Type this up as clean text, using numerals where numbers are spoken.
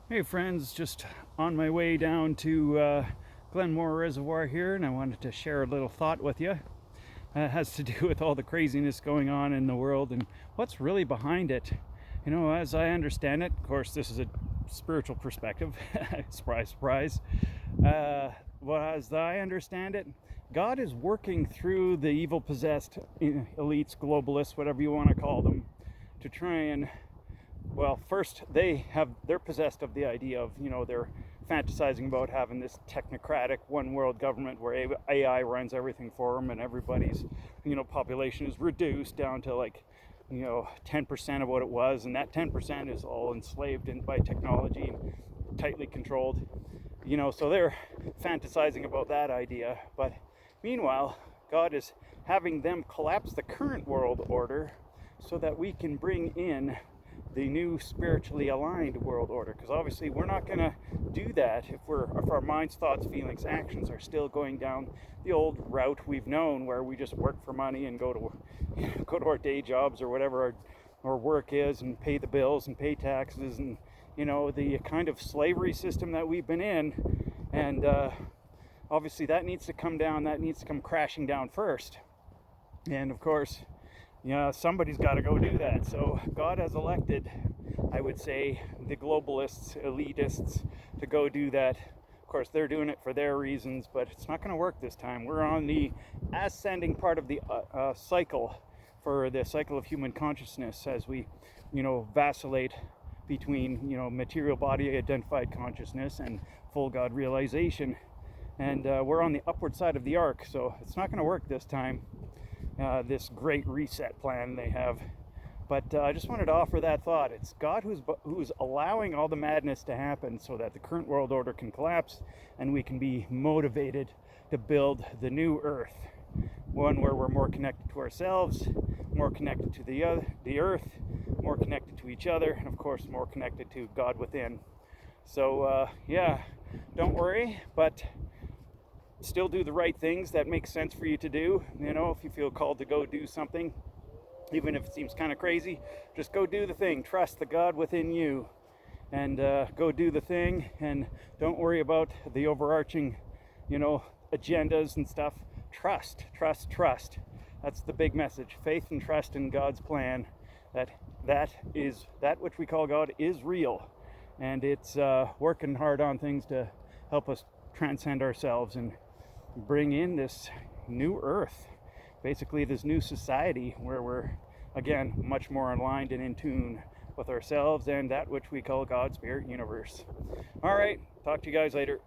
Hey friends, just on my way down to Glenmore Reservoir here, and I wanted to share a little thought with you. It has to do with all the craziness going on in the world and what's really behind it. As I understand it, of course, this is a spiritual perspective. Surprise, surprise. Well, as I understand it, God is working through the evil possessed elites, globalists, whatever you want to call them, to try and, well, first they're possessed of the idea of, they're fantasizing about having this technocratic one world government where AI runs everything for them, and everybody's, population is reduced down to like, 10% of what it was, and that 10% is all enslaved by technology and tightly controlled. So they're fantasizing about that idea, but meanwhile, God is having them collapse the current world order so that we can bring in the new spiritually aligned world order, because obviously we're not going to do that if our minds, thoughts, feelings, actions are still going down the old route we've known, where we just work for money and go to our day jobs or whatever our work is, and pay the bills and pay taxes, and the kind of slavery system that we've been in. And obviously that needs to come down, that needs to come crashing down first. And of course, somebody's got to go do that. So God has elected, I would say, the globalists, elitists, to go do that. Of course, they're doing it for their reasons, but it's not going to work this time. We're on the ascending part of the cycle, for the cycle of human consciousness, as we, vacillate between, material body identified consciousness and full God realization. And we're on the upward side of the arc, so it's not going to work this time. This great reset plan they have. But I just wanted to offer that thought. It's God who's allowing all the madness to happen so that the current world order can collapse and we can be motivated to build the new earth. One where we're more connected to ourselves, more connected to the earth, more connected to each other, and of course more connected to God within. So don't worry, but still do the right things that make sense for you to do. If you feel called to go do something, even if it seems kind of crazy, just go do the thing. Trust the God within you, and go do the thing, and don't worry about the overarching, agendas and stuff. Trust. That's the big message. Faith and trust in God's plan. That which we call God is real, and it's working hard on things to help us transcend ourselves and bring in this new earth, basically this new society where we're, again, much more aligned and in tune with ourselves and that which we call God, Spirit, Universe. All right, talk to you guys later.